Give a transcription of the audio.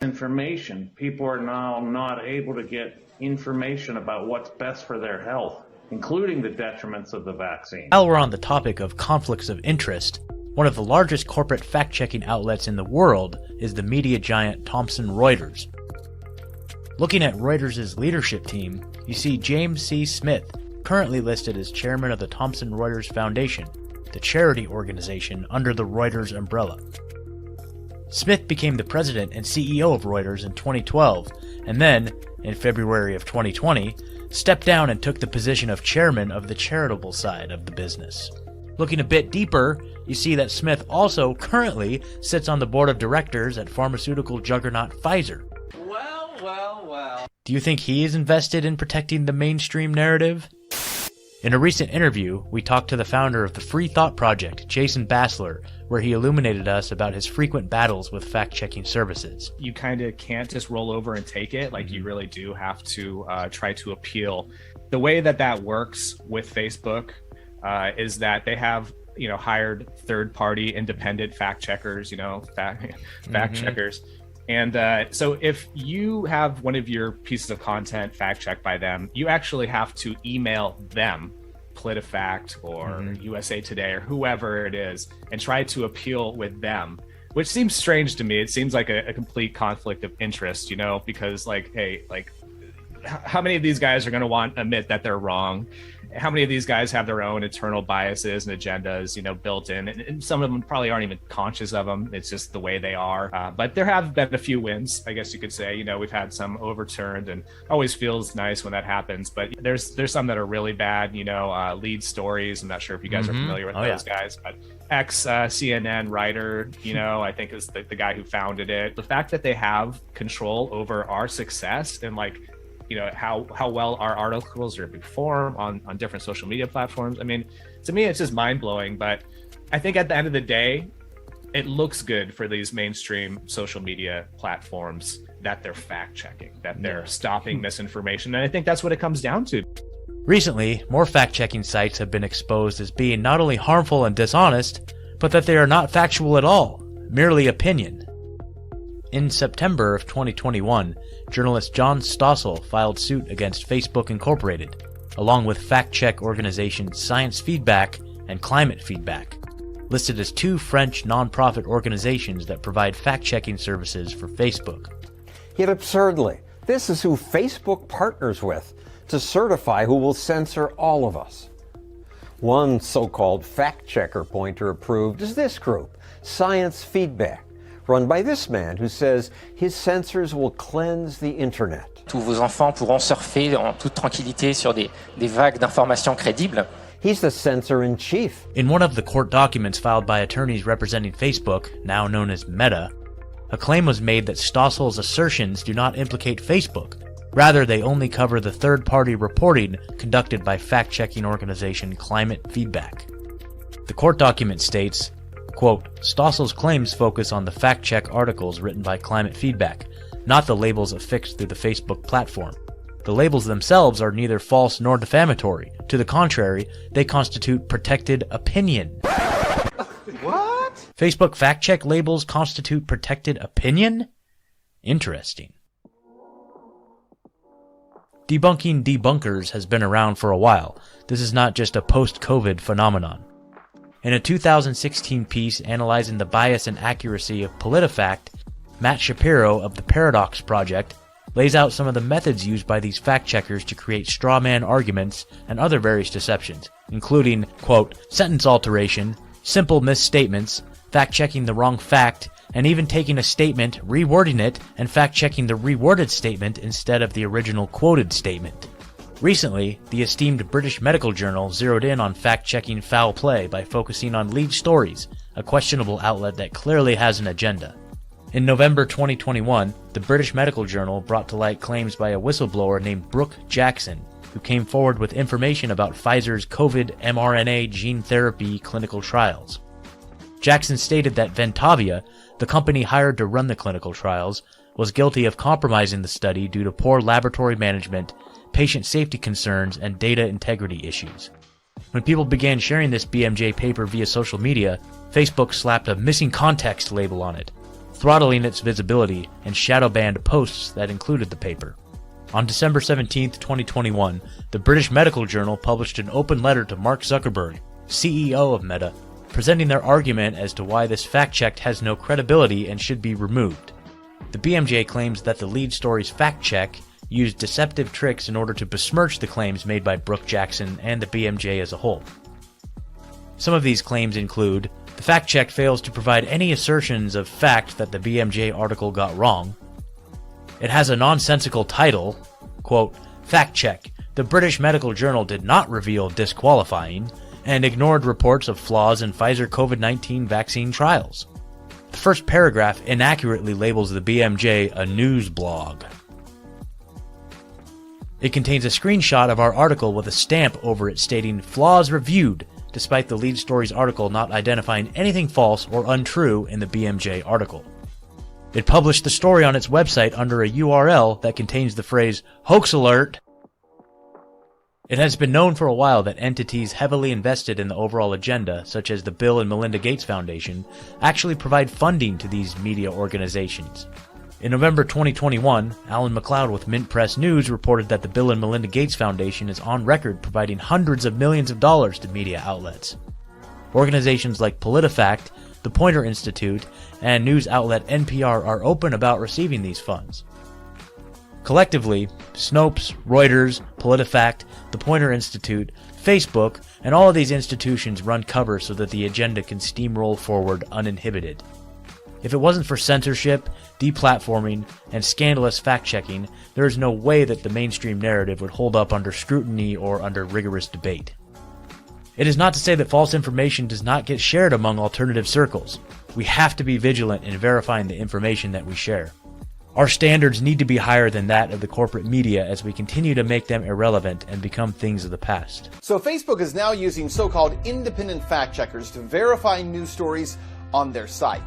information. People are now not able to get information about what's best for their health, including the detriments of the vaccine. While we're on the topic of conflicts of interest, one of the largest corporate fact-checking outlets in the world is the media giant Thomson Reuters. Looking at Reuters' leadership team, you see James C. Smith, currently listed as chairman of the Thomson Reuters Foundation, the charity organization under the Reuters umbrella. Smith became the president and CEO of Reuters in 2012, and then, in February of 2020, stepped down and took the position of chairman of the charitable side of the business. Looking a bit deeper, you see that Smith also currently sits on the board of directors at pharmaceutical juggernaut Pfizer. Well. Do you think he is invested in protecting the mainstream narrative? In a recent interview, we talked to the founder of the Free Thought Project, Jason Bassler, where he illuminated us about his frequent battles with fact-checking services. You kind of can't just roll over and take it. Like, you really do have to try to appeal. The way that works with Facebook is that they have, hired third-party independent fact-checkers, fact-checkers. And so if you have one of your pieces of content fact-checked by them, you actually have to email them, PolitiFact or USA Today or whoever it is, and try to appeal with them, which seems strange to me. It seems like a complete conflict of interest, because how many of these guys are going to admit that they're wrong? How many of these guys have their own internal biases and agendas, built in? And some of them probably aren't even conscious of them. It's just the way they are. But there have been a few wins, I guess you could say. We've had some overturned, and always feels nice when that happens. But there's some that are really bad, lead stories. I'm not sure if you guys are familiar with those guys, but CNN writer, I think is the guy who founded it. The fact that they have control over our success and how well our articles are performed on different social media platforms. I mean, to me, it's just mind-blowing. But I think at the end of the day, it looks good for these mainstream social media platforms that they're fact-checking, that they're stopping misinformation. And I think that's what it comes down to. Recently, more fact-checking sites have been exposed as being not only harmful and dishonest, but that they are not factual at all, merely opinion. In September of 2021, journalist John Stossel filed suit against Facebook Incorporated, along with fact-check organizations Science Feedback and Climate Feedback, listed as two French non-profit organizations that provide fact-checking services for Facebook. Yet absurdly, this is who Facebook partners with to certify who will censor all of us. One so-called fact-checker pointer approved is this group, Science Feedback, run by this man who says his censors will cleanse the internet. Tous vos enfants pourront surfer en toute tranquillité sur des vagues d'informations crédibles. He's the censor-in-chief. In one of the court documents filed by attorneys representing Facebook, now known as Meta, a claim was made that Stossel's assertions do not implicate Facebook. Rather, they only cover the third-party reporting conducted by fact-checking organization Climate Feedback. The court document states, quote, Stossel's claims focus on the fact-check articles written by Climate Feedback, not the labels affixed through the Facebook platform. The labels themselves are neither false nor defamatory. To the contrary, they constitute protected opinion. What? Facebook fact-check labels constitute protected opinion? Interesting. Debunking debunkers has been around for a while. This is not just a post-COVID phenomenon. In a 2016 piece analyzing the bias and accuracy of PolitiFact, Matt Shapiro of the Paradox Project lays out some of the methods used by these fact-checkers to create straw man arguments and other various deceptions, including, quote, sentence alteration, simple misstatements, fact-checking the wrong fact, and even taking a statement, rewording it, and fact-checking the reworded statement instead of the original quoted statement. Recently, the esteemed British Medical Journal zeroed in on fact-checking foul play by focusing on Lead Stories, a questionable outlet that clearly has an agenda. In November 2021, the British Medical Journal brought to light claims by a whistleblower named Brooke Jackson, who came forward with information about Pfizer's COVID mRNA gene therapy clinical trials. Jackson stated that Ventavia, the company hired to run the clinical trials, was guilty of compromising the study due to poor laboratory management, patient safety concerns, and data integrity issues. When people began sharing this BMJ paper via social media, Facebook slapped a missing context label on it. throttling its visibility and shadow-banned posts that included the paper. On December 17, 2021, the British Medical Journal published an open letter to Mark Zuckerberg, CEO of Meta, presenting their argument as to why this fact-check has no credibility and should be removed. The BMJ claims that the lead story's fact-check used deceptive tricks in order to besmirch the claims made by Brooke Jackson and the BMJ as a whole. Some of these claims include: the fact-check fails to provide any assertions of fact that the BMJ article got wrong. It has a nonsensical title, quote, "Fact Check, the British Medical Journal did not reveal disqualifying," and ignored reports of flaws in Pfizer COVID-19 vaccine trials. The first paragraph inaccurately labels the BMJ a news blog. It contains a screenshot of our article with a stamp over it stating "Flaws Reviewed," despite the lead story's article not identifying anything false or untrue in the BMJ article. It published the story on its website under a URL that contains the phrase "Hoax Alert." It has been known for a while that entities heavily invested in the overall agenda, such as the Bill and Melinda Gates Foundation, actually provide funding to these media organizations. In November 2021, Alan McLeod with Mint Press News reported that the Bill and Melinda Gates Foundation is on record providing hundreds of millions of dollars to media outlets. Organizations like PolitiFact, the Poynter Institute, and news outlet NPR are open about receiving these funds. Collectively, Snopes, Reuters, PolitiFact, the Poynter Institute, Facebook, and all of these institutions run cover so that the agenda can steamroll forward uninhibited. If it wasn't for censorship, deplatforming, and scandalous fact-checking, there is no way that the mainstream narrative would hold up under scrutiny or under rigorous debate. It is not to say that false information does not get shared among alternative circles. We have to be vigilant in verifying the information that we share. Our standards need to be higher than that of the corporate media as we continue to make them irrelevant and become things of the past. So Facebook is now using so-called independent fact checkers to verify news stories on their site.